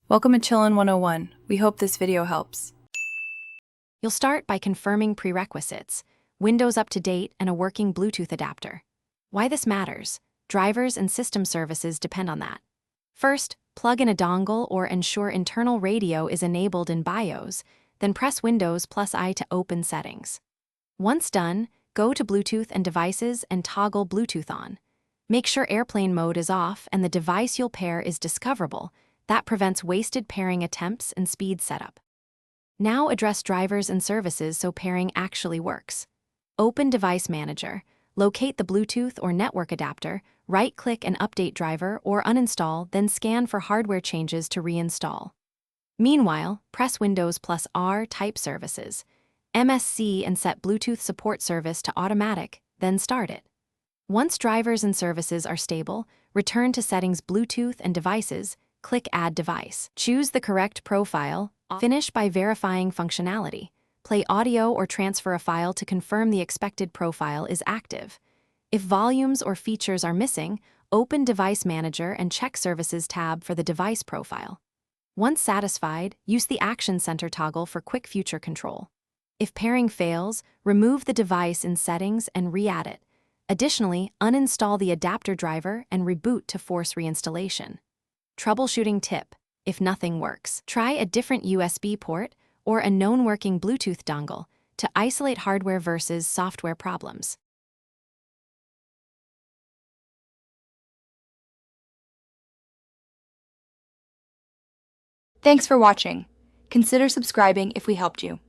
Welcome to Chillin' 101. We hope this video helps. You'll start by confirming prerequisites, Windows up to date, and a working Bluetooth adapter. Why this matters: drivers and system services depend on that. First, plug in a dongle or ensure internal radio is enabled in BIOS, then press Windows +I to open settings. Once done, go to Bluetooth and devices and toggle Bluetooth on. Make sure airplane mode is off and the device you'll pair is discoverable. That prevents wasted pairing attempts and speed setup. Now address drivers and services so pairing actually works. Open Device Manager, locate the Bluetooth or network adapter, right-click and update driver or uninstall, then scan for hardware changes to reinstall. Meanwhile, press Windows +R, type services, MSC, and set Bluetooth support service to automatic, then start it. Once drivers and services are stable, return to Settings, Bluetooth and Devices, click Add Device. Choose the correct profile. Finish by verifying functionality. Play audio or transfer a file to confirm the expected profile is active. If volumes or features are missing, open Device Manager and check Services tab for the device profile. Once satisfied, use the Action Center toggle for quick future control. If pairing fails, remove the device in Settings and re-add it. Additionally, uninstall the adapter driver and reboot to force reinstallation. Troubleshooting tip: if nothing works, try a different USB port or a known working Bluetooth dongle to isolate hardware versus software problems. Thanks for watching. Consider subscribing if we helped you.